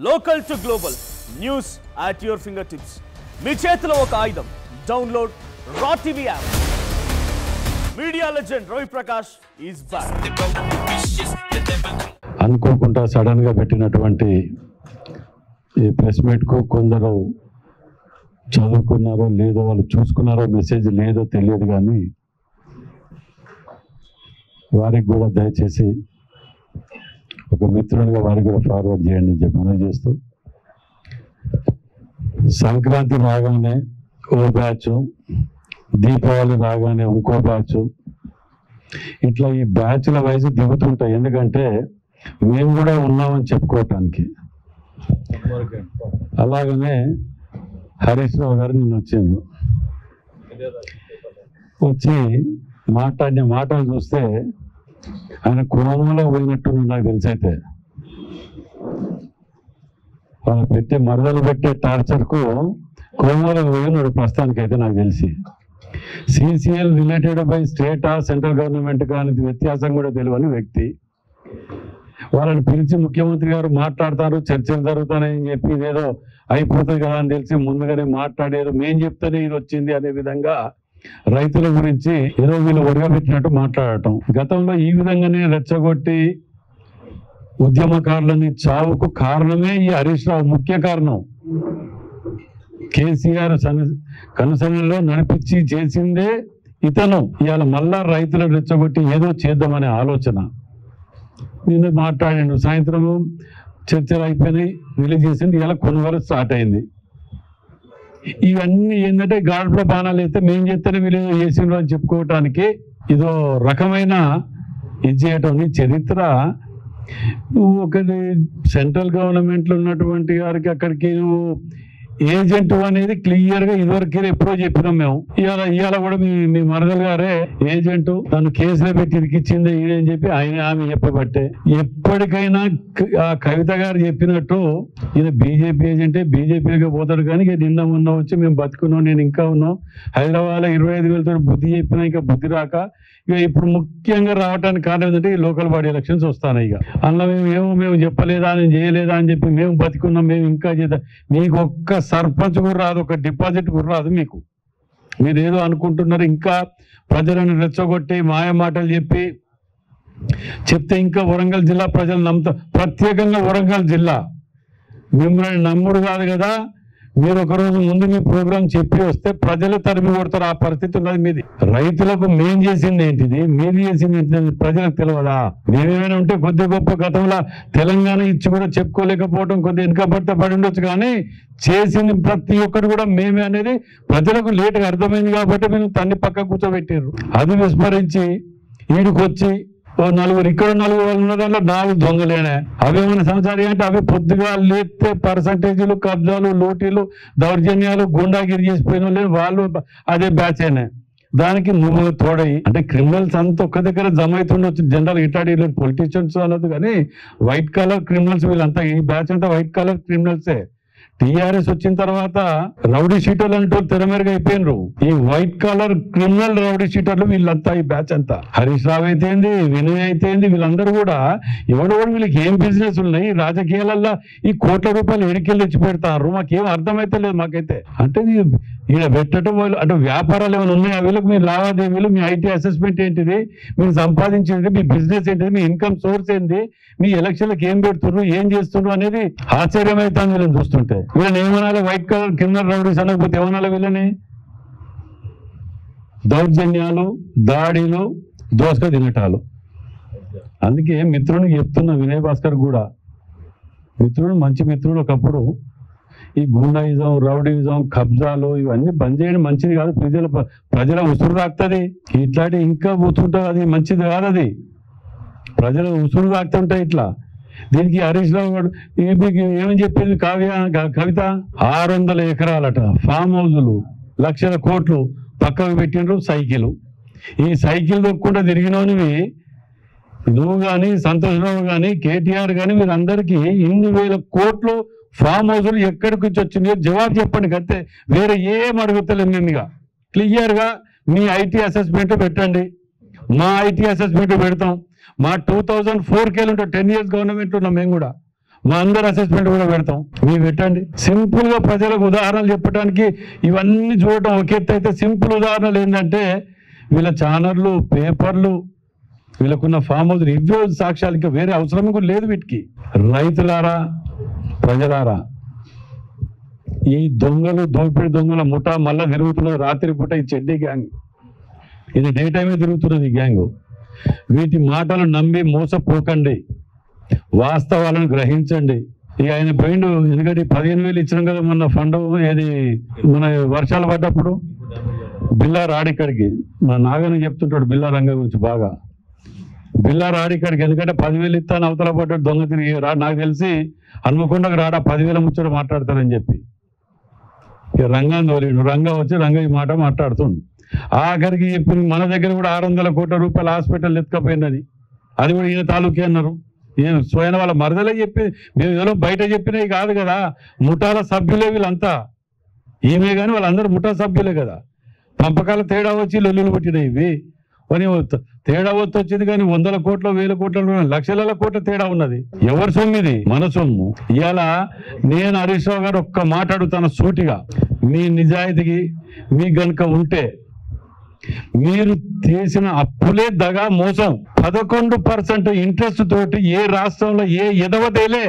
Local to global news at your fingertips. మీ చేతిలో ఒక ఆయుధం. డౌన్లోడ్ రా TV app. Media legend Ravi Prakash is back. అనుకోకుండా సడన్ గా పెట్టినటువంటి ఈ ప్రెస్ మీట్ కు కొందరు చదువుకున్నారో లేదో వాళ్ళు చూసుకున్నారో మెసేజ్ లేదో తెలియదు, కానీ వారికి కూడా దయచేసి ఒక మిత్రునిగా వారికి కూడా ఫార్వర్డ్ చేయండి అని చెప్పి మనం చేస్తూ, సంక్రాంతి రాగానే ఓ బ్యాచ్, దీపావళి రాగానే ఇంకో బ్యాచ్, ఇట్లా ఈ బ్యాచ్ల వైజ్ దిగుతుంటాయి. ఎందుకంటే మేము కూడా ఉన్నామని చెప్పుకోవటానికి. అలాగనే హరీష్ రావు గారు నిన్న వచ్చిండ్రు. వచ్చి మాట్లాడిన మాటలు చూస్తే ఆయన కోమంలో పోయినట్టు నాకు తెలిసైతే వాళ్ళు పెట్టే మరదలు పెట్టే టార్చర్కు కోమంలో పోయినాడు ప్రస్తుతానికి అయితే నాకు తెలిసి. సిసిఎల్ రిలేటెడ్ బై స్టేటా సెంట్రల్ గవర్నమెంట్ కానీ వ్యత్యాసం కూడా తెలియని వ్యక్తి. వాళ్ళని పిలిచి ముఖ్యమంత్రి గారు మాట్లాడతారు, చర్చలు జరుగుతాయని చెప్పి ఇదేదో అయిపోతుంది కదా అని తెలిసి ముందుగానే మాట్లాడారు. మేం చెప్తేనే ఇది వచ్చింది అనే విధంగా రైతుల గురించి ఏదో వీళ్ళు ఒరగబెట్టినట్టు మాట్లాడటం. గతంలో ఈ విధంగానే రెచ్చగొట్టి ఉద్యమకారులని చావుకు కారణమే ఈ హరీష్ రావు. ముఖ్య కారణం కేసీఆర్ కనుసనలో నడిపించి చేసిందే ఇతను. ఇవాళ మళ్ళా రైతులను రెచ్చగొట్టి ఏదో చేద్దామనే ఆలోచన. నేను మాట్లాడాను, సాయంత్రం చర్చలు అయిపోయినాయి, రిలీజ్ చేసింది. ఇలా కొనుగోలు స్టార్ట్ అయింది. ఇవన్నీ ఏంటంటే గాడ్లో బాణాలు అయితే మేము చేస్తేనే వీళ్ళు చేసిండ్రు అని చెప్పుకోవటానికి ఇదో రకమైన ఇది చేయటం. చరిత్ర ఒకటి సెంట్రల్ గవర్నమెంట్లో ఉన్నటువంటి వారికి అక్కడికి ఏజెంట్ అనేది క్లియర్ గా ఇదివరకు ఎప్పుడో చెప్పినాం మేము. ఇవాళ కూడా మీ మరదలు గారే ఏజెంట్, తను కేసులో పెట్టి ఇరికిచ్చింది అని చెప్పి ఆమె చెప్పబట్టే. ఎప్పటికైనా ఆ కవిత గారు చెప్పినట్టు ఈయన బీజేపీ ఏజెంటే, బీజేపీగా పోతాడు. కానీ నిన్న మొన్న వచ్చి మేము బతుకున్నాం, నేను ఇంకా ఉన్నాం హైదరాబాద్లో 25,000తో బుద్ధి చెప్పినా ఇంకా బుద్ధి రాక ఇక ఇప్పుడు ముఖ్యంగా రావడానికి కారణం ఏంటంటే ఈ లోకల్ బాడీ ఎలక్షన్స్ వస్తాయి. ఇక అందులో మేము చెప్పలేదా, నేను చేయలేదా అని చెప్పి మేము బతికున్నాం, మేము ఇంకా చేద్దాం. మీకు ఒక్క సర్పంచ్ కూడా రాదు, ఒక డిపాజిట్ కూడా రాదు మీకు. మీరు ఏదో అనుకుంటున్నారు, ఇంకా ప్రజలను రెచ్చగొట్టి మాయ మాటలు చెప్తే ఇంకా వరంగల్ జిల్లా ప్రజలు నమ్ముతారు. ప్రత్యేకంగా వరంగల్ జిల్లా మిమ్మల్ని నమ్ముడు కాదు కదా. మీరు ఒకరోజు ముందు మీ ప్రోగ్రాం చెప్పి వస్తే ప్రజలు తరిమి కొడతారు. ఆ పరిస్థితి ఉన్నది మీది. రైతులకు మేం చేసింది ఏంటిది, మీరు చేసింది ఏంటిది ప్రజలకు తెలియదా? మేమేమైనా ఉంటే కొద్ది గొప్ప గతంలో తెలంగాణ ఇచ్చి కూడా చెప్పుకోలేకపోవడం కొద్ది వెనుకబడితే పడి ఉండొచ్చు, కానీ చేసింది ప్రతి ఒక్కరు కూడా మేమే అనేది ప్రజలకు లేటుగా అర్థమైంది. కాబట్టి మేము తన్ని పక్క కూర్చోబెట్టారు. అది విస్మరించి ఈడికొచ్చి ఓ నలుగురు ఇక్కడ నలుగురు వాళ్ళు ఉన్న దాంట్లో 4 దొంగలేనే. అవేమైనా సమాచారం అంటే అవి పొద్దుగా లేస్తే పర్సంటేజీలు, కబ్జాలు, లోటీలు, దౌర్జన్యాలు, గుండాగిరి చేసిపోయిన వాళ్ళు అదే బ్యాచ్ అయినా. దానికి నువ్వు తోడయి అంటే క్రిమినల్స్ అంతా ఒక్క దగ్గర జమ అవుతుండొచ్చు. జనరల్ ఇటాడీ పొలిటీషియన్స్ అన్నది, కానీ వైట్ కలర్ క్రిమినల్స్ వీళ్ళంతా. ఈ బ్యాచ్ అంతా వైట్ కలర్ క్రిమినల్సే. టీఆర్ఎస్ వచ్చిన తర్వాత రౌడీ షీటర్లు అంటూ తెరమేరుగా అయిపోయినరు. ఈ వైట్ కలర్ క్రిమినల్ రౌడీ షీటర్లు వీళ్ళంతా, ఈ బ్యాచ్ అంతా. హరీష్ రావు అయితేంది, వినయ్ అయితేంది, వీళ్ళందరూ కూడా ఎవడెవడు వీళ్ళకి ఏం బిజినెస్ ఉన్నాయి రాజకీయాలల్లో ఈ కోట్ల రూపాయలు ఎడికెళ్ళి తెచ్చి పెడతారు. మాకేం అర్థమైతే లేదు మాకైతే. అంటే ఈయన పెట్టడం వాళ్ళు అంటే వ్యాపారాలు ఏమైనా ఉన్నాయా వీళ్ళకి? మీ లావాదేవీలు, మీ ఐటీ అసెస్మెంట్ ఏంటిది, మీరు సంపాదించేది, మీ బిజినెస్ ఏంటిది, మీ ఇన్కమ్ సోర్స్ ఏంటి, మీ ఎలక్షన్లకు ఏం పెడుతున్నారు, ఏం చేస్తున్నారు అనేది ఆశ్చర్యం అవుతుంది వీళ్ళని చూస్తుంటే. వీళ్ళని ఏమనాలి? వైట్ కలర్ క్రిమినల్ రౌడీస్ అనకపోతే ఏమనాలి వీళ్ళని? దౌర్జన్యాలు, దాడిలు, దోసక తినటాలు. అందుకే మిత్రునికి చెప్తున్నా, వినయ్ భాస్కర్ కూడా మిత్రుడు, మంచి మిత్రుడు. ఒకప్పుడు ఈ గుండాయిజం, రౌడీయిజం, కబ్జాలు ఇవన్నీ బంద్ చేయడం మంచిది కాదు. ప్రజల ఉసురు రాకుతుంది. ఇట్లాంటి ఇంకా కూర్చుంటుంది, అది మంచిది కాదు. అది ప్రజలు ఉసురు రాకుతుంటాయి ఇట్లా. దీనికి హరీష్ రావు గారు ఏమని చెప్పింది కవిత? 600 ఎకరాలట, ఫామ్ హౌజులు, లక్షల కోట్లు పక్కకు పెట్టిండ్రు. సైకిల్, ఈ సైకిల్ దొక్కకుండా తిరిగినోనివి నువ్వు కానీ, సంతోష్ రావు కానీ, కేటీఆర్ కానీ, మీరందరికీ ఇన్ని వేల కోట్లు ఫామ్ హౌజులు ఎక్కడికి నుంచి వచ్చినాయో జవాబు చెప్పండి. అంతే, వేరే ఏం అడుగుతలేదు. మేము ఇక క్లియర్గా మీ ఐటీ అసెస్మెంట్ పెట్టండి, మా ఐటీ అసెస్మెంట్ పెడతాం. మా 2004 10 years గవర్నమెంట్ ఉన్నాం మేము కూడా. మా అందరు అసెస్మెంట్ కూడా పెడతాం, మీరు పెట్టండి. సింపుల్ గా ప్రజలకు ఉదాహరణలు చెప్పడానికి ఇవన్నీ చూడటం ఒక ఎత్తు అయితే, సింపుల్ ఉదాహరణలు ఏంటంటే వీళ్ళ ఛానళ్ళు, పేపర్లు, వీళ్ళకున్న ఫామ్ హౌస్ ఇవే సాక్ష్యాలు, ఇంకా వేరే అవసరం కూడా లేదు వీటికి. రైతులారా, ప్రజలారా, ఈ దొంగలు, దోపిడి దొంగల ముఠా మళ్ళా తిరుగుతున్నది రాత్రి పూట. ఈ చెడ్డీ గ్యాంగ్ ఇది డే టైమే తిరుగుతున్నది ఈ గ్యాంగ్. వీటి మాటలు నమ్మి మోసపోకండి, వాస్తవాలను గ్రహించండి. ఇక ఆయన పోయిండు, ఎందుకంటే 15,000 ఇచ్చినాం కదా మొన్న ఫండ్, ఏది మన వర్షాలు పడ్డప్పుడు. బిల్లార్ ఆడిక్కడికి మన నాగని చెప్తుంటాడు బిల్లా రంగ గురించి బాగా. బిల్లార్ ఆడిక్కడికి ఎందుకంటే 10,000 ఇస్తాను అవతల పడ్డాడు దొంగ తిరిగి నాకు తెలిసి హన్మకొండకు రాడా 10,000 ముచ్చట మాట్లాడతారని చెప్పి. ఇక రంగాన్ని తోలిండు, రంగం వచ్చి రంగ ఈ మాట మాట్లాడుతుండు. ఆఖరికి చెప్పి మన దగ్గర కూడా 600 కోట్ల రూపాయల హాస్పిటల్ ఎత్తుకపోయిందని, అది కూడా ఈయన తాలూకే అన్నారు. ఏం స్వయం వాళ్ళ మరదలే చెప్పి, మేము ఏదో బయట చెప్పినవి కాదు కదా, ముఠాల సభ్యులే వీళ్ళంతా. ఏమే కానీ వాళ్ళందరూ ముఠా సభ్యులే కదా. పంపకాల తేడా వచ్చి లొల్లులు పుట్టినాయి ఇవి. అని తేడా వచ్చింది కానీ 100 కోట్ల 1000 కోట్ల లక్షల కోట్ల తేడా ఉన్నది. ఎవరి సొమ్ము ఇది? మన సొమ్ము. ఇవాళ నేను హరీష్ రావు గారు ఒక్క మాట అడుగుతాను సూటిగా, మీ నిజాయితీకి మీ గనుక ఉంటే మీరు చేసిన అప్పులే దగా మోసం 11% ఇంట్రెస్ట్ తోటి ఏ రాష్ట్రంలో ఏ ఎదవదేలే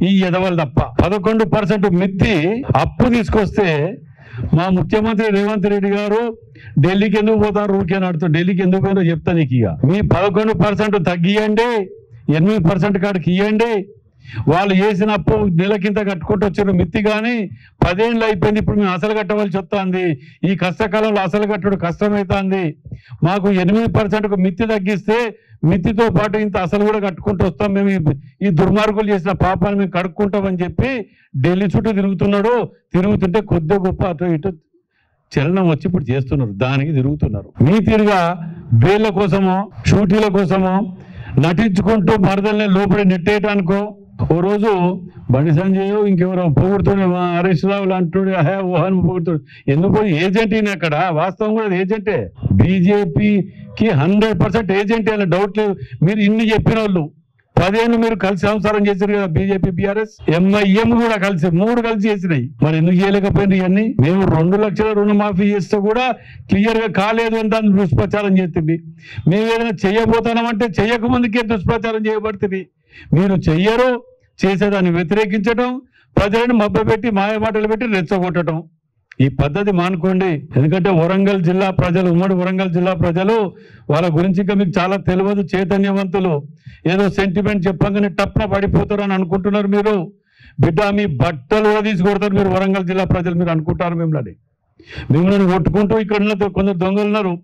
ఈ ఎదవలు తప్ప. 11% మిత్తి అప్పు తీసుకొస్తే మా ముఖ్యమంత్రి రేవంత్ రెడ్డి గారు ఢిల్లీకి ఎందుకు పోతారు ఊరికే నడుతూ, ఢిల్లీకి ఎందుకు పోయినా చెప్తా నీకు. ఇక మీ 11% తగ్గియండి, 8% కాడికి ఇవ్వండి. వాళ్ళు చేసిన అప్పు నెలకింత కట్టుకుంటూ వచ్చారు మిత్తి, కానీ 10 ఏళ్ళు అయిపోయింది. ఇప్పుడు మేము అసలు కట్టవలసి వస్తుంది. ఈ కష్టకాలంలో అసలు కట్టడం కష్టమవుతుంది. మాకు 8% మిత్తి తగ్గిస్తే మిత్తితో పాటు ఇంత అసలు కూడా కట్టుకుంటూ వస్తాం. మేము ఈ దుర్మార్గులు చేసిన పాపాన్ని మేము కడుక్కుంటామని చెప్పి ఢిల్లీ చుట్టూ తిరుగుతున్నాడు. తిరుగుతుంటే కొద్ది గొప్ప అటు ఇటు చలనం వచ్చి ఇప్పుడు చేస్తున్నారు, దానికి తిరుగుతున్నారు. మీ తీరుగా బేళ్ల కోసమో షూటీల కోసమో నటించుకుంటూ మరదల్ని లోపలి నెట్టేయటానికో. ఓ రోజు బండి సంజయ్ ఇంకెవరో పొగుడుతుండే, మా హరీష్ రావు అంటుడు, ఊహాన్ని పొగుడుతుడు. ఎందుకు పోయి ఏజెంట్ ఈయన అక్కడ, వాస్తవం కూడా ఏజెంటే, బీజేపీకి 100% ఏజెంటే అనే డౌట్ లేదు. మీరు ఇన్ని చెప్పిన వాళ్ళు 10 ఏళ్ళు మీరు కలిసి సంసారం చేశారు కదా, బీజేపీ బీఆర్ఎస్ ఎంఐఎం కూడా కలిసి 3 కలిసి చేసినాయి. మరి ఎందుకు చేయలేకపోయింది ఇవన్నీ? మేము 2 లక్షల రుణమాఫీ చేస్తే కూడా క్లియర్ గా కాలేదు అని దాన్ని దుష్ప్రచారం చేస్తుంది. మేము ఏదైనా చేయబోతామంటే చేయకముందుకే దుష్ప్రచారం చేయబడుతుంది. మీరు చెయ్యరు, చేసేదాన్ని వ్యతిరేకించడం, ప్రజలను మభ్యపెట్టి మాయమాటలు పెట్టి రెచ్చగొట్టడం, ఈ పద్ధతి మానుకోండి. ఎందుకంటే వరంగల్ జిల్లా ప్రజలు, ఉమ్మడి వరంగల్ జిల్లా ప్రజలు, వాళ్ళ గురించి ఇంకా మీకు చాలా తెలియదు. చైతన్యవంతులు, ఏదో సెంటిమెంట్ చెప్పగానే టప్న పడిపోతారు అని అనుకుంటున్నారు మీరు. బిడ్డ మీ బట్టలు కూడా తీసుకొడతారు మీరు వరంగల్ జిల్లా ప్రజలు. మీరు అనుకుంటారు మిమ్మల్ని కొట్టుకుంటూ ఇక్కడ ఉన్న కొందరు దొంగలు ఉన్నారు,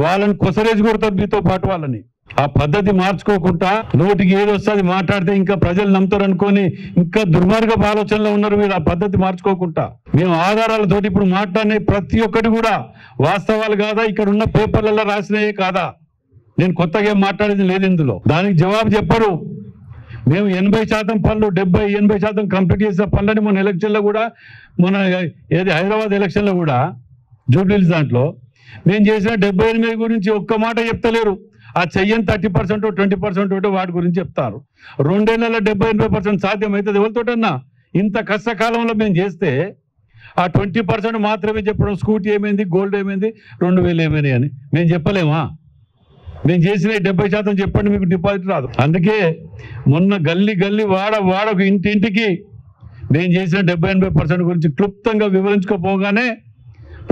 వాళ్ళని కొసరేసి కొడతారు మీతో పాటు వాళ్ళని. ఆ పద్ధతి మార్చుకోకుండా నోటికి ఏది వస్తుంది మాట్లాడితే ఇంకా ప్రజలు నమ్ముతారు అనుకొని ఇంకా దుర్మార్గపు ఆలోచనలో ఉన్నారు మీరు. ఆ పద్ధతి మార్చుకోకుండా మేము ఆధారాలతోటి ఇప్పుడు మాట్లాడిన ప్రతి ఒక్కటి కూడా వాస్తవాలు కాదా, ఇక్కడ ఉన్న పేపర్లలో రాసినయే కాదా, నేను కొత్తగా ఏం మాట్లాడేది లేదు ఇందులో. దానికి జవాబు చెప్పరు. మేము 80% పనులు 70-80% కంప్లీట్ చేసిన పనులని మన ఎలక్షన్లో కూడా, మన ఏది హైదరాబాద్ ఎలక్షన్లో కూడా జూబ్లీహిల్స్ దాంట్లో మేము చేసిన 78 గురించి ఒక్క మాట చెప్తలేరు. ఆ చెయ్యని 30% 20% వాటి గురించి చెప్తారు. 2 ఏళ్లలో 70-80% సాధ్యమవుతుంది ఎవరితోటన్నా? ఇంత కష్టకాలంలో మేము చేస్తే ఆ 20% మాత్రమే చెప్పడం. స్కూటీ ఏమైంది, గోల్డ్ ఏమైంది, 2000 ఏమైంది అని మేము చెప్పలేమా? మేము చేసిన 70% చెప్పండి, మీకు డిపాజిట్ రాదు. అందుకే మొన్న గల్లీ వాడకు ఇంటింటికి మేము చేసిన 70-80% గురించి క్లుప్తంగా వివరించుకోపోగానే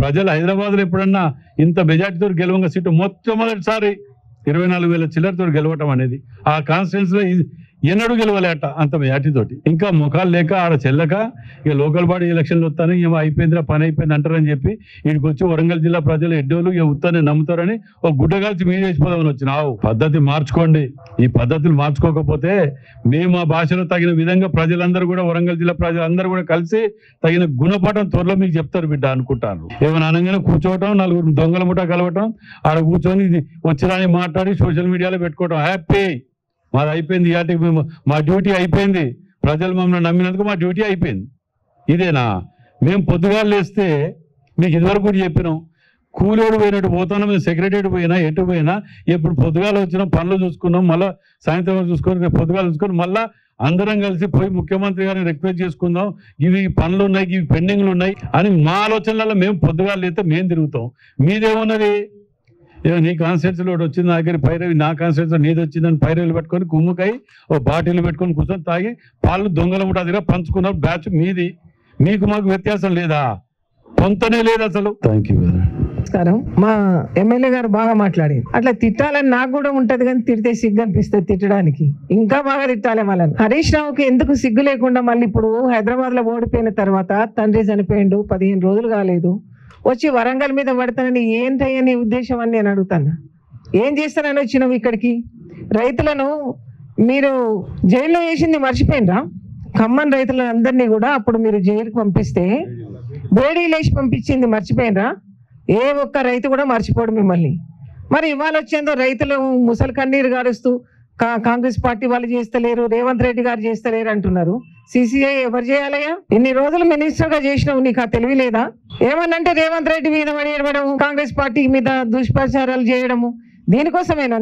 ప్రజలు హైదరాబాద్లో ఎప్పుడన్నా ఇంత మెజార్టీతో గెలవంగా సీటు మొట్టమొదటిసారి 24,000 చిల్లరతో గెలవటం అనేది ఆ కాన్స్టిట్యున్సీలో ఎన్నడూ గెలవలేట అంత మెజార్టీతోటి. ఇంకా ముఖాలు లేక ఆడ చెల్లక ఇక లోకల్ బాడీ ఎలక్షన్లు వస్తాను, ఏమో అయిపోయిందిరా పని అయిపోయింది అంటారని చెప్పి వీడికి వచ్చి వరంగల్ జిల్లా ప్రజలు ఎడ్డోళ్ళు ఇక ఉత్తాన్ని నమ్ముతారని ఒక గుడ్డ కలిసి మీరు వేసిపోదామని వచ్చినావు. పద్ధతి మార్చుకోండి. ఈ పద్ధతులు మార్చుకోకపోతే మేము ఆ భాషలో తగిన విధంగా ప్రజలందరూ కూడా, వరంగల్ జిల్లా ప్రజలందరూ కూడా కలిసి తగిన గుణపాఠం త్వరలో మీకు చెప్తారు బిడ్డ అనుకుంటాను. ఏమైనా అనగానే కూర్చోవటం, 4 దొంగల ముఠా కలవటం, ఆడ కూర్చొని వచ్చిరాని మాట్లాడి సోషల్ మీడియాలో పెట్టుకోవటం. హ్యాపీ, మాది అయిపోయింది, ఇయాటికి మేము మా డ్యూటీ అయిపోయింది, ప్రజలు మమ్మల్ని నమ్మినందుకు మా డ్యూటీ అయిపోయింది. ఇదేనా? మేము పొద్దుగాలు లేస్తే మీకు ఇదివరకు కూడా చెప్పినాం, కూలోడు పోయినట్టు పోతాను. మేము సెక్రటరీ పోయినా ఎటు పోయినా ఎప్పుడు పొద్దుగాలు వచ్చినా పనులు చూసుకున్నాం, మళ్ళీ సాయంత్రం చూసుకొని పొద్దుగాలు చూసుకొని మళ్ళీ అందరం కలిసి పోయి ముఖ్యమంత్రి గారిని రిక్వెస్ట్ చేసుకుందాం, ఇవి పనులు ఉన్నాయి, ఇవి పెండింగ్లు ఉన్నాయి అని మా ఆలోచనలలో మేము పొద్దుగా లేతే మేము తిరుగుతాం. మీదేమున్నది, నీ కాన్స్టిట్యూన్సీలో వచ్చింది నా దగ్గర పైరవి, నా కాన్స్టిట్యూన్సీలో నీది వచ్చిందని పైరవిలు పెట్టుకొని కుమ్ముకై ఓ బాటిల్ పెట్టుకొని కూర్చొని తాగి పాలు దొంగల ముఠా దగ్గర పంచుకున్న బ్యాచ్ మీది. మీకు మాకు వ్యత్యాసం లేదా? పొంతనే లేదు అసలు. Thank you. నమస్కారం. మా ఎమ్మెల్యే గారు బాగా మాట్లాడారు. అట్లా తిట్టాలని నాకు కూడా ఉంటది, కానీ తిడితే సిగ్గు అనిపిస్తుంది తిట్టడానికి. ఇంకా బాగా తిట్టాలి వాళ్ళని. హరీష్ రావుకి ఎందుకు సిగ్గు లేకుండా మళ్ళీ ఇప్పుడు హైదరాబాద్ లో ఓడిపోయిన తర్వాత తండ్రి చనిపోయిండు, 15 రోజులు కాలేదు, వచ్చి వరంగల్ మీద పడతానని ఏంటయ్యా నీ ఉద్దేశం అని నేను అడుగుతాను. ఏం చేస్తానని వచ్చినావు ఇక్కడికి? రైతులను మీరు జైల్లో వేసింది మర్చిపోయినరా? ఖమ్మం రైతులను అందరినీ కూడా అప్పుడు మీరు జైలుకి పంపిస్తే బేడీలు వేసి పంపించింది మర్చిపోయినరా? ఏ ఒక్క రైతు కూడా మర్చిపోడు మిమ్మల్ని. మరి ఇవాళ వచ్చేందో రైతులు ముసలి కన్నీరు గారుస్తూ కాంగ్రెస్ పార్టీ వాళ్ళు చేస్తలేరు, రేవంత్ రెడ్డి గారు చేస్తలేరు అంటున్నారు. సిసిఐ ఎవరు చేయాలయ్యా? ఇన్ని రోజులు మినిస్టర్ గా చేసినావు, నీకు ఆ తెలివి లేదా? ఏమన్నంటే రేవంత్ రెడ్డి మీద పడేయడం, కాంగ్రెస్ పార్టీ మీద దుష్ప్రచారాలు చేయడము, దీనికోసమేనా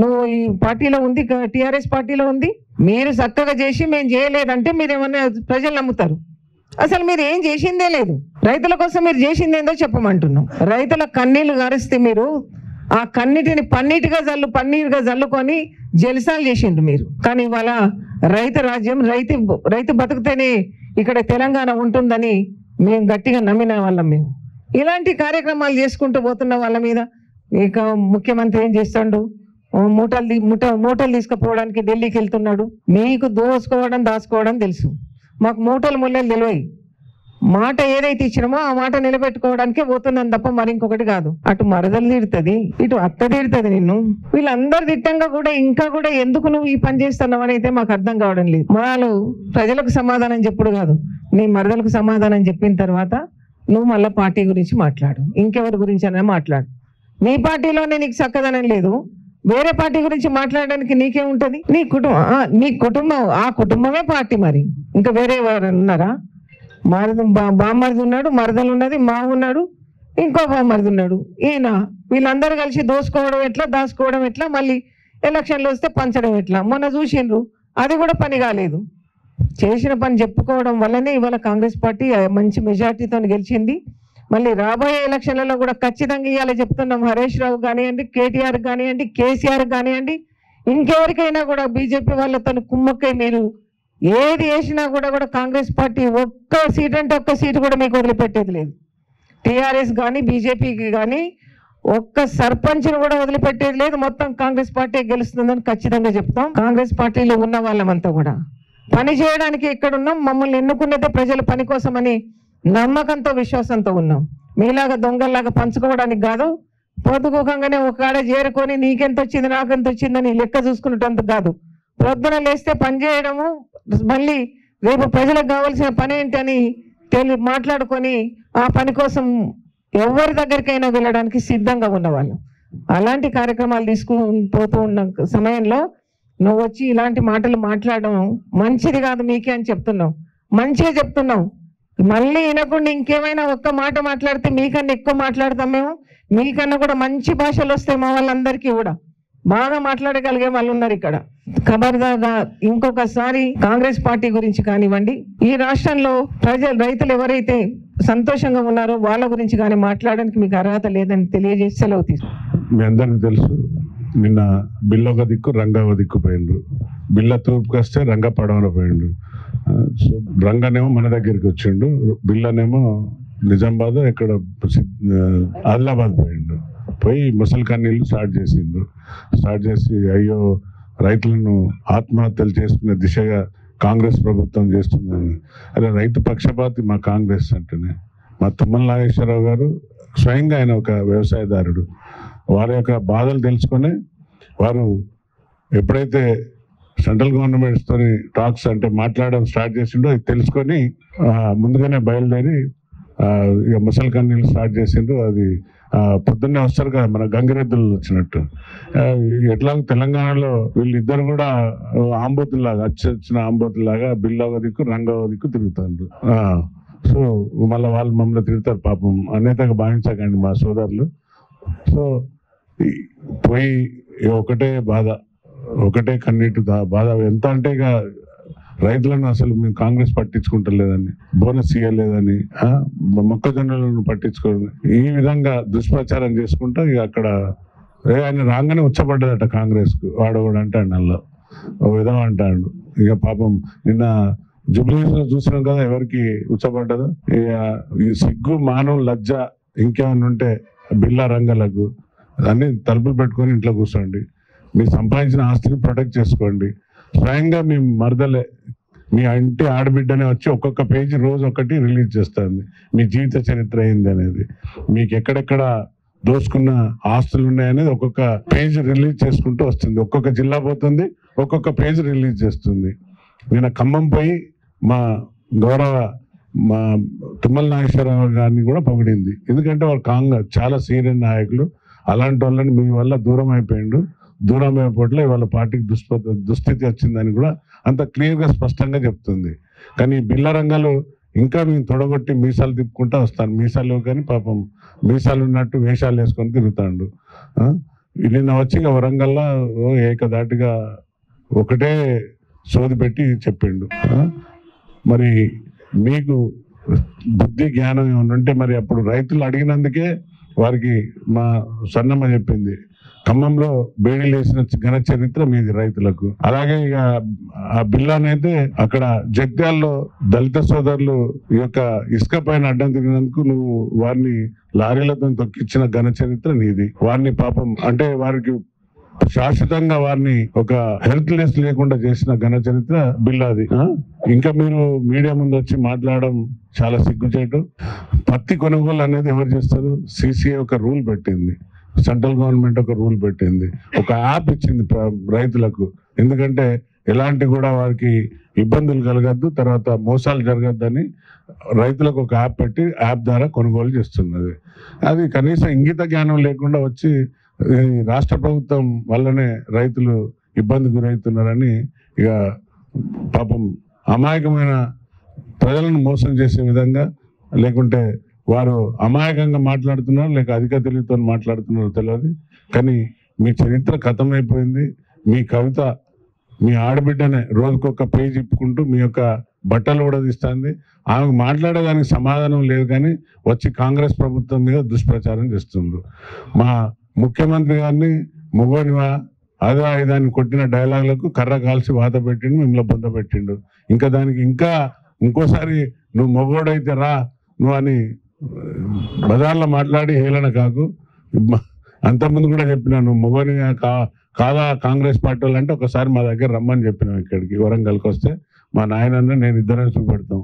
నువ్వు ఈ పార్టీలో ఉంది, టిఆర్ఎస్ పార్టీలో ఉంది? మీరు చక్కగా చేసి మేము చేయలేదంటే మీరు ఏమన్నా ప్రజలు నమ్ముతారు? అసలు మీరు ఏం చేసిందే లేదు. రైతుల కోసం మీరు చేసిందేందో చెప్పమంటున్నాం. రైతుల కన్నీళ్లు గారిస్తే మీరు ఆ కన్నీటిని పన్నీరుగా జల్లుకొని జలసాలు చేసిండ్రు మీరు. కానీ ఇవాళ రైతు రాజ్యం, రైతు బతుకుతేనే ఇక్కడ తెలంగాణ ఉంటుందని మేము గట్టిగా నమ్మిన వాళ్ళం. మేము ఇలాంటి కార్యక్రమాలు చేసుకుంటూ పోతున్న వాళ్ళ మీద ఇక ముఖ్యమంత్రి ఏం చేస్తాడు? మూటలు తీసుకుపోవడానికి ఢిల్లీకి వెళ్తున్నాడు. మీకు దాచుకోవడం తెలుసు, మాకు మూటలు ముళ్ళలు తెలియదు. మాట ఏదైతే ఇచ్చినామో ఆ మాట నిలబెట్టుకోవడానికే పోతున్నాను తప్ప మరి ఇంకొకటి కాదు. అటు మరదలు తిడుతుంది, ఇటు అత్త తిడుతుంది నిన్ను. వీళ్ళందరు తిట్టంగా కూడా ఇంకా కూడా ఎందుకు నువ్వు ఈ పని చేస్తున్నావు అని అయితే మాకు అర్థం కావడం లేదు. వాళ్ళు ప్రజలకు సమాధానం చెప్పుడు కాదు, నీ మరదలకు సమాధానం చెప్పిన తర్వాత నువ్వు మళ్ళీ పార్టీ గురించి మాట్లాడు, ఇంకెవరి గురించి అయినా మాట్లాడు. నీ పార్టీలోనే నీకు చక్కదనం లేదు, వేరే పార్టీ గురించి మాట్లాడడానికి నీకేముంటది? నీ కుటుంబం ఆ కుటుంబమే పార్టీ. మరి ఇంకా వేరే ఎవరు ఉన్నారా? బామ్మరిది ఉన్నాడు, మరదలు ఉన్నది, మా ఉన్నాడు, ఇంకో బామ్మరిది ఉన్నాడు, ఈయన. వీళ్ళందరూ కలిసి దోసుకోవడం ఎట్లా, దాచుకోవడం ఎట్లా, మళ్ళీ ఎలక్షన్లు వస్తే పంచడం ఎట్లా? మొన్న చూసిండ్రు, అది కూడా పని కాలేదు. చేసిన పని చెప్పుకోవడం వల్లనే ఇవాళ కాంగ్రెస్ పార్టీ మంచి మెజార్టీతో గెలిచింది. మళ్ళీ రాబోయే ఎలక్షన్లలో కూడా ఖచ్చితంగా ఇవ్వాలి చెప్తున్నాం. హరీష్ రావు కానివ్వండి, కేటీఆర్ కానివ్వండి, కేసీఆర్ కానివ్వండి, ఇంకెవరికైనా కూడా బీజేపీ వాళ్ళతో కుమ్మక్కై మీరు ఏది వేసినా కూడా కాంగ్రెస్ పార్టీ ఒక్క సీట్ అంటే ఒక్క సీటు కూడా మీకు వదిలిపెట్టేది లేదు. టీఆర్ఎస్ కానీ బీజేపీకి కానీ ఒక్క సర్పంచ్ను కూడా వదిలిపెట్టేది లేదు. మొత్తం కాంగ్రెస్ పార్టీ గెలుస్తుందని ఖచ్చితంగా చెప్తాం. కాంగ్రెస్ పార్టీలో ఉన్న వాళ్ళమంతా కూడా పని చేయడానికి ఎక్కడున్నాం, మమ్మల్ని ఎన్నుకున్నదే ప్రజల పని కోసమని నమ్మకంతో విశ్వాసంతో ఉన్నాం. మీలాగా దొంగల్లాగా పంచుకోవడానికి కాదు, పొద్దుకోకంగానే ఒక కాడ చేరుకొని నీకెంత వచ్చింది నాకెంత వచ్చిందని లెక్క చూసుకునేటందుకు కాదు. పొద్దున లేస్తే పని చేయడము, మళ్ళీ రేపు ప్రజలకు కావాల్సిన పని ఏంటని మాట్లాడుకొని ఆ పని కోసం ఎవరి దగ్గరికైనా వెళ్ళడానికి సిద్ధంగా ఉన్నవాళ్ళు. అలాంటి కార్యక్రమాలు తీసుకుని పోతూ ఉన్న సమయంలో నువ్వు వచ్చి ఇలాంటి మాటలు మాట్లాడడం మంచిది కాదు మీకే అని చెప్తున్నావు. మంచిగా చెప్తున్నావు. మళ్ళీ వినకుండా ఇంకేమైనా ఒక్క మాట మాట్లాడితే మీకన్నా ఎక్కువ మాట్లాడతాం మేము. మీకన్నా కూడా మంచి భాషలు వస్తాయి మా వాళ్ళందరికీ కూడా. బాగా మాట్లాడగలిగే వాళ్ళు ఉన్నారు ఇక్కడ. ఖబర్దార్గా ఇంకొకసారి కాంగ్రెస్ పార్టీ గురించి కానివ్వండి, ఈ రాష్ట్రంలో రైతులు ఎవరైతే సంతోషంగా ఉన్నారో వాళ్ళ గురించి కానీ మాట్లాడడానికి మీకు అర్హత లేదని తెలియజేసి సెలవు తీసుకు. మీ అందరికీ తెలుసు, నిన్న బిల్ల ఒక దిక్కు రంగ ఒక దిక్కు పోయిండ్రు. బిల్ల తూర్పుకి వస్తే రంగ పడవన పోయిండు. సో రంగనేమో మన దగ్గరికి వచ్చిండు, బిల్లనేమో నిజామాబాద్ ఇక్కడ ఆదిలాబాద్ పోయిండు. పోయి ముసలి కన్నీళ్ళు స్టార్ట్ చేసి అయ్యో రైతులను ఆత్మహత్యలు చేసుకునే దిశగా కాంగ్రెస్ ప్రభుత్వం చేస్తుందని. అదే రైతు పక్షపాతి మా కాంగ్రెస్ అంటేనే. మా తుమ్మల నాగేశ్వరరావు గారు స్వయంగా ఆయన ఒక వ్యవసాయదారుడు. వారి యొక్క బాధలు తెలుసుకొని వారు ఎప్పుడైతే సెంట్రల్ గవర్నమెంట్స్తో టాక్స్ అంటే మాట్లాడడం స్టార్ట్ చేసిండో అది తెలుసుకొని ముందుగానే బయలుదేరి ఇక ముసలి కన్నీళ్ళు స్టార్ట్ చేసిండ్రు. అది పొద్దున్నే వస్తారు కదా మన గంగిరెద్దులు వచ్చినట్టు. ఎట్లా తెలంగాణలో వీళ్ళిద్దరు కూడా ఆంబోతుల్లాగా వచ్చిన ఆంబోతుల్లాగా బిల్ల ఒక దిక్కు రంగ ఒక దిక్కు తిరుగుతారు. సో మళ్ళీ వాళ్ళు మమ్మల్ని తిరుగుతారు పాపం, అన్యతగా భావించకండి మా సోదరులు. సో పోయి ఒకటే బాధ, ఒకటే కన్నీటి బాధ. ఎంత అంటే ఇక రైతులను అసలు మేము కాంగ్రెస్ పట్టించుకుంటలేదని, బోనస్ ఇవ్వలేదని, మొక్కజొన్నలను పట్టించుకోలేదు, ఈ విధంగా దుష్ప్రచారం చేసుకుంటా ఇక అక్కడ ఆయన రాగానే ఉచ్చబడ్డదట కాంగ్రెస్ కు. వాడు కూడా అంటాడు నల్ల ఓ విధం అంటాడు. ఇక పాపం నిన్న జూబ్లీస్ లో చూసినాం కదా ఎవరికి ఉచ్చబడ్డదో. ఇక ఈ సిగ్గు మానవ లజ్జ ఇంకేమైనా ఉంటే బిల్లా రంగాలకు అన్ని తలుపులు పెట్టుకొని ఇంట్లో కూర్చోండి. మీరు సంపాదించిన ఆస్తిని ప్రొటెక్ట్ చేసుకోండి. స్వయంగా మీ మరదలే మీ ఇంటి ఆడబిడ్డనే వచ్చి ఒక్కొక్క పేజీ రోజు ఒకటి రిలీజ్ చేస్తుంది మీ జీవిత చరిత్ర ఏంది అనేది, మీకు ఎక్కడెక్కడ దోసుకున్న ఆస్తులు ఉన్నాయనేది ఒక్కొక్క పేజ్ రిలీజ్ చేసుకుంటూ వస్తుంది. ఒక్కొక్క జిల్లా పోతుంది, ఒక్కొక్క పేజ్ రిలీజ్ చేస్తుంది. నేను ఖమ్మం పోయి మా గౌరవ మా తుమ్మల నాగేశ్వరరావు గారిని కూడా పొగిడింది. ఎందుకంటే వాళ్ళు కాంగ్రెస్ చాలా సీనియర్ నాయకులు. అలాంటి వాళ్ళని మీ వల్ల దూరం అయిపోయిండు, దూరం అయిపోవట్లే ఇవాళ పార్టీకి దుస్థితి వచ్చిందని కూడా అంత క్లియర్గా స్పష్టంగా చెప్తుంది. కానీ బిల్ల రంగాలు ఇంకా మేము తొడగొట్టి మీసాలు తిప్పుకుంటా వస్తాను. మీసాలు కానీ పాపం మీసాలు ఉన్నట్టు వేషాలు వేసుకొని తిరుగుతాడు. నిన్న వచ్చి వరంగల్లో ఏకదాటిగా ఒకటే సోది పెట్టి చెప్పిండు. మరి మీకు బుద్ధి జ్ఞానం ఏమైనా ఉంటే మరి అప్పుడు రైతులు అడిగినందుకే వారికి మా సన్నమ్మ చెప్పింది, ఖమ్మంలో బేడీలు వేసిన ఘన చరిత్ర మీది రైతులకు. అలాగే ఇక ఆ బిల్లానైతే అక్కడ జగ్త్యాల్లో దళిత సోదరులు ఈ యొక్క ఇసుక పైన అడ్డం తిరిగినందుకు నువ్వు వారిని లారీలతో తొక్కిచ్చిన ఘన చరిత్ర నీది. వారిని పాపం అంటే వారికి శాశ్వతంగా వారిని ఒక హెల్త్ లెస్ లేకుండా చేసిన ఘన చరిత్ర బిల్లాది. ఇంకా మీరు మీడియా ముందు వచ్చి మాట్లాడడం చాలా సిగ్గుచేటు. పత్తి కొనుగోలు అనేది ఎవరు చేస్తారు? సిసిఐ ఒక రూల్ పెట్టింది, సెంట్రల్ గవర్నమెంట్ ఒక రూల్ పెట్టింది, ఒక యాప్ ఇచ్చింది రైతులకు. ఎందుకంటే ఎలాంటి కూడా వారికి ఇబ్బందులు కలగద్దు, తర్వాత మోసాలు జరగద్దని రైతులకు ఒక యాప్ పెట్టి యాప్ ద్వారా కొనుగోలు చేస్తున్నది. అది కనీసం ఇంగిత జ్ఞానం లేకుండా వచ్చి రాష్ట్ర ప్రభుత్వం వల్లనే రైతులు ఇబ్బంది గురవుతున్నారని ఇక పాపం అమాయకమైన ప్రజలను మోసం చేసే విధంగా, లేకుంటే వారు అమాయకంగా మాట్లాడుతున్నారు లేక అధిక తెలివితో మాట్లాడుతున్నారు తెలియదు. కానీ మీ చరిత్ర ఖతమైపోయింది. మీ కవిత మీ ఆడబిడ్డనే రోజుకొక పేజ్ ఇప్పుకుంటూ మీ యొక్క బట్టలు కూడా తీస్తుంది. ఆమె మాట్లాడేదానికి సమాధానం లేదు, కానీ వచ్చి కాంగ్రెస్ ప్రభుత్వం మీద దుష్ప్రచారం చేస్తుండ్రు. మా ముఖ్యమంత్రి గారిని మొగోనివా అదా ఇదాన్ని కొట్టిన డైలాగులకు కర్ర కాల్చి వాత పెట్టిండు, మిమ్మల్ని బొంద పెట్టిండు. ఇంకా దానికి ఇంకా ఇంకోసారి నువ్వు మొగోడైతే రా నువ్వు అని బజార్లో మాట్లాడి హేళన కాకు. అంతకుముందు కూడా చెప్పినా నువ్వు మొగోని కాదా కాంగ్రెస్ పార్టీ వాళ్ళు అంటే ఒకసారి మా దగ్గర రమ్మని చెప్పినాం, ఇక్కడికి వరంగల్కి వస్తే మా నాయనన్న నేను ఇద్దరం చూపెడతాం.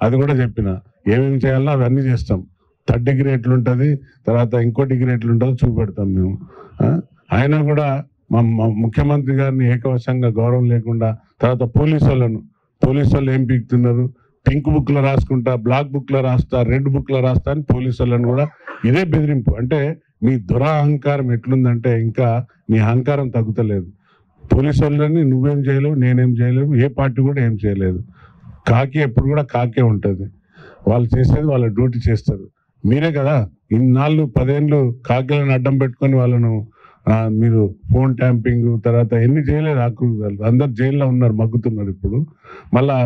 అది కూడా చెప్పిన ఏమేమి చేయాలో అవన్నీ చేస్తాం. థర్డ్ డిగ్రీ ఎట్లుంటుంది, తర్వాత ఇంకో డిగ్రీ ఎట్లుంటుందో చూపెడతాం మేము. ఆయన కూడా మా ముఖ్యమంత్రి గారిని ఏకవశంగా గౌరవం లేకుండా, తర్వాత పోలీసు వాళ్ళు ఏం పీకుతున్నారు, పింక్ బుక్ లో రాసుకుంటా, బ్లాక్ బుక్ లో రాస్తా, రెడ్ బుక్ లో రాస్తా అని పోలీసు వాళ్ళని కూడా ఇదే బెదిరింపు. అంటే మీ దురహంకారం ఎట్లుందంటే ఇంకా నీ అహంకారం తగ్గుతలేదు. పోలీసు వాళ్ళని నువ్వేం చేయలేవు, నేనేం చేయలేవు, ఏ పార్టీ కూడా ఏం చేయలేదు. కాకి ఎప్పుడు కూడా కాకే ఉంటుంది. వాళ్ళు చేసేది వాళ్ళ డ్యూటీ చేస్తారు. మీరే కదా ఇన్నాళ్ళు 10 ఏళ్ళు కాకిలను అడ్డం పెట్టుకొని వాళ్ళను మీరు ఫోన్ ట్యాంపింగ్ తర్వాత ఎన్ని చేయలేదు. అందరు జైల్లో ఉన్నారు, మగ్గుతున్నారు. ఇప్పుడు మళ్ళా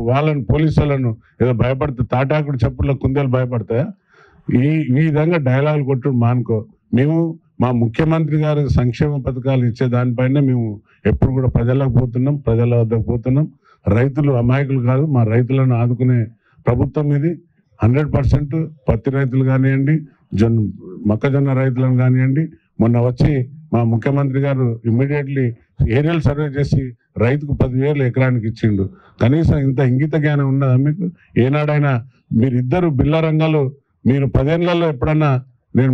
వాళ్ళని పోలీసు వాళ్ళను ఏదో భయపడితే తాటాకుడు చెప్పుల్లో కుందేలు భయపడతాయా? ఈ విధంగా డైలాగులు కొట్టు మానుకో. మేము మా ముఖ్యమంత్రి గారు సంక్షేమ పథకాలు ఇచ్చే దానిపైన మేము ఎప్పుడు కూడా ప్రజలకు పోతున్నాం, ప్రజల వద్దకు పోతున్నాం. రైతులు అమాయకులు కాదు, మా రైతులను ఆదుకునే ప్రభుత్వం ఇది. 100% పత్తి రైతులు కానివ్వండి, మొక్కజొన్న రైతులను కానివ్వండి, మొన్న వచ్చి మా ముఖ్యమంత్రి గారు ఇమ్మీడియట్లీ ఏరియల్ సర్వే చేసి రైతుకు 10,000 ఎకరానికి ఇచ్చిండు. కనీసం ఇంత ఇంగిత జ్ఞానం ఉన్నదా మీకు? ఏనాడైనా మీరిద్దరు బిల్ల రంగాలు మీరు 10 ఏళ్లలో ఎప్పుడన్నా, నేను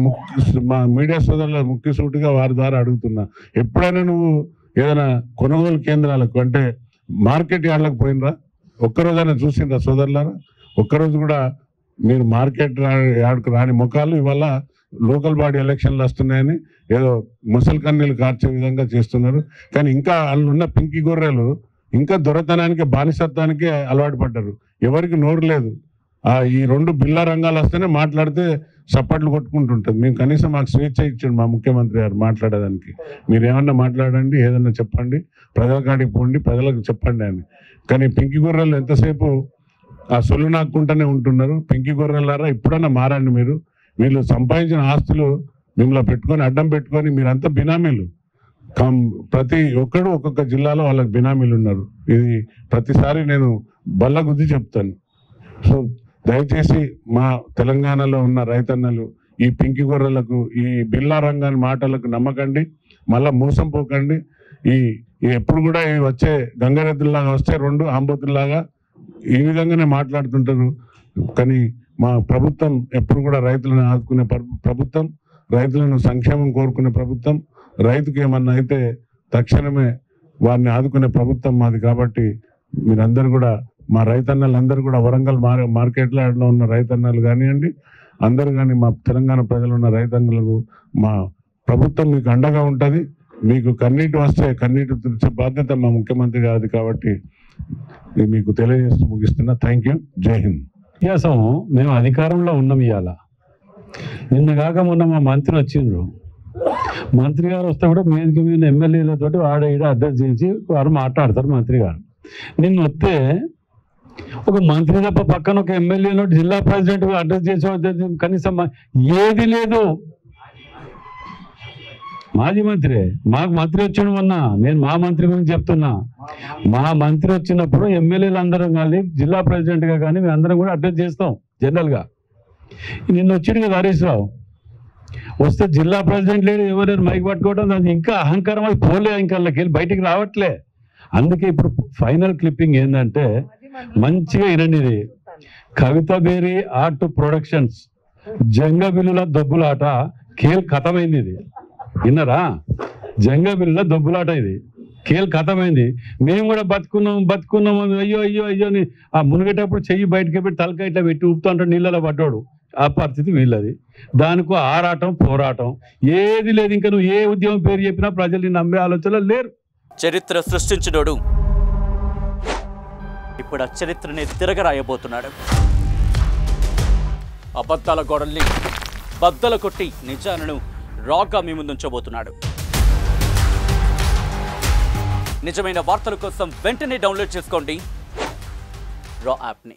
మా మీడియా సోదరుల ముఖ్య సూటిగా వారి ద్వారా అడుగుతున్నా, ఎప్పుడైనా నువ్వు ఏదైనా కొనుగోలు కేంద్రాలకు అంటే మార్కెట్ యార్డ్లకు పోయినరా? ఒక్కరోజైనా చూసిండ్రా సోదరులారా? ఒక్కరోజు కూడా మీరు మార్కెట్ యార్డ్కు రాని ముఖాలు ఇవాళ లోకల్ బాడీ ఎలక్షన్లు వస్తున్నాయని ఏదో ముసలి కన్నీళ్ళు కార్చే విధంగా చేస్తున్నారు. కానీ ఇంకా వాళ్ళు ఉన్న పింకి గొర్రెలు ఇంకా దొరతనానికి బానిసత్వానికే అలవాటు పడ్డారు. ఎవరికి నోరు లేదు. ఈ 2 బిల్లా రంగాలు వస్తేనే మాట్లాడితే చప్పట్లు కొట్టుకుంటుంటుంది. మేము కనీసం మాకు స్వేచ్ఛ ఇచ్చాడు మా ముఖ్యమంత్రి గారు మాట్లాడేదానికి. మీరు ఏమన్నా మాట్లాడండి, ఏదన్నా చెప్పండి, ప్రజల కాడికి పోండి, ప్రజలకు చెప్పండి అని. కానీ పెంకి గొర్రెలు ఎంతసేపు ఆ సొల్లు నాకుంటూనే ఉంటున్నారు. పెంకి గొర్రెలారా ఇప్పుడన్నా మారండి. మీరు సంపాదించిన ఆస్తులు మిమ్మల్ని పెట్టుకొని అడ్డం పెట్టుకొని మీరంతా బినామీలు. ప్రతి ఒక్కడు ఒక్కొక్క జిల్లాలో వాళ్ళకి బినామీలు ఉన్నారు. ఇది ప్రతిసారి నేను బల్లగుద్ది చెప్తాను. సో దయచేసి మా తెలంగాణలో ఉన్న రైతన్నలు ఈ పింకి గొర్రెలకు, ఈ బిల్లా రంగాన్ని మాటలకు నమ్మకండి, మళ్ళా మోసం పోకండి. ఈ ఎప్పుడు కూడా వచ్చే గంగారెద్దుల్లాగా వస్తే 2 ఆంబోతుల్లాగా ఈ విధంగానే మాట్లాడుతుంటారు. కానీ మా ప్రభుత్వం ఎప్పుడు కూడా రైతులను ఆదుకునే ప్రభుత్వం, రైతులను సంక్షేమం కోరుకునే ప్రభుత్వం. రైతుకి ఏమన్నా అయితే తక్షణమే వారిని ఆదుకునే ప్రభుత్వం మాది. కాబట్టి మీరందరూ కూడా, మా రైతన్నలందరూ కూడా, వరంగల్ మార్కెట్లో ఉన్న రైతన్నలు కానివ్వండి, అందరూ కానీ, మా తెలంగాణ ప్రజలు ఉన్న రైతన్నలకు మా ప్రభుత్వం మీకు అండగా ఉంటుంది. మీకు కన్నీటి వస్తే కన్నీటి తుడిచే బాధ్యత మా ముఖ్యమంత్రి గారిది. కాబట్టి మీకు తెలియజేస్తూ ముగిస్తున్నా. Thank you. జై హింద్. వ్యత్యాసం మేము అధికారంలో ఉన్నాం. ఇవాళ నిన్న కాక మొన్న మా మంత్రి వచ్చిండ్రు. మంత్రి గారు వస్తే కూడా మీద ఎమ్మెల్యేలతోటి ఆడ ఈడ అడ్రస్ చేసి వారు మాట్లాడతారు. మంత్రి గారు నిన్న వస్తే ఒక మంత్రి తప్ప పక్కన ఒక ఎమ్మెల్యేనో జిల్లా ప్రెసిడెంట్ అడ్రస్ చేసే కనీసం ఏది లేదు. మాజీ మంత్రి, మాకు మంత్రి వచ్చిన మొన్న, నేను మా మంత్రి గురించి చెప్తున్నా. మా మంత్రి వచ్చినప్పుడు ఎమ్మెల్యేలు అందరం కానీ, జిల్లా ప్రెసిడెంట్గా కానీ మేము అందరం కూడా అడ్రస్ చేస్తాం జనరల్గా. నిన్న వచ్చిండు కదా హరీష్ రావు, వస్తే జిల్లా ప్రెసిడెంట్ లేడు, ఎవరైనా మైక్ పట్టుకోవడం, అది ఇంకా అహంకారం, అది పోలే, ఇంకా వెళ్ళి బయటికి రావట్లే. అందుకే ఇప్పుడు ఫైనల్ క్లిప్పింగ్ ఏంటంటే మంచిగా వినండి. కవిత బేరీ ఆర్ట్ ప్రొడక్షన్స్ జంగబిల్లుల దొబ్బులాట కేల్ ఖతమైంది. ఇది విన్నారా? జంగబిల్లుల దొబ్బులాట ఇది కేల్ ఖతమైంది. మేము కూడా బతుకున్నాం అయ్యో అని ఆ మునిగేటప్పుడు చెయ్యి బయటకి పెట్టి తలకాయ ఇట్లా పెట్టి ఊపుతూ ఉంటాడు, నీళ్ళలో పడ్డాడు. ఆ పరిస్థితి వీళ్ళది. దానికో ఆరాటం, పోరాటం ఏది లేదు. ఇంకా నువ్వు ఏ ఉద్యమం పేరు చెప్పినా ప్రజల్ని నమ్మే ఆలోచనలు లేరు. చరిత్ర సృష్టించినోడు ఇప్పుడు ఆ చరిత్రని తిరగరాయబోతున్నాడు. అబద్ధాల గోడల్ని బద్దలు కొట్టి నిజాలను రాగా మీ ముందుంచబోతున్నాడు. నిజమైన వార్తల కోసం వెంటనే డౌన్లోడ్ చేసుకోండి రా యాప్ని.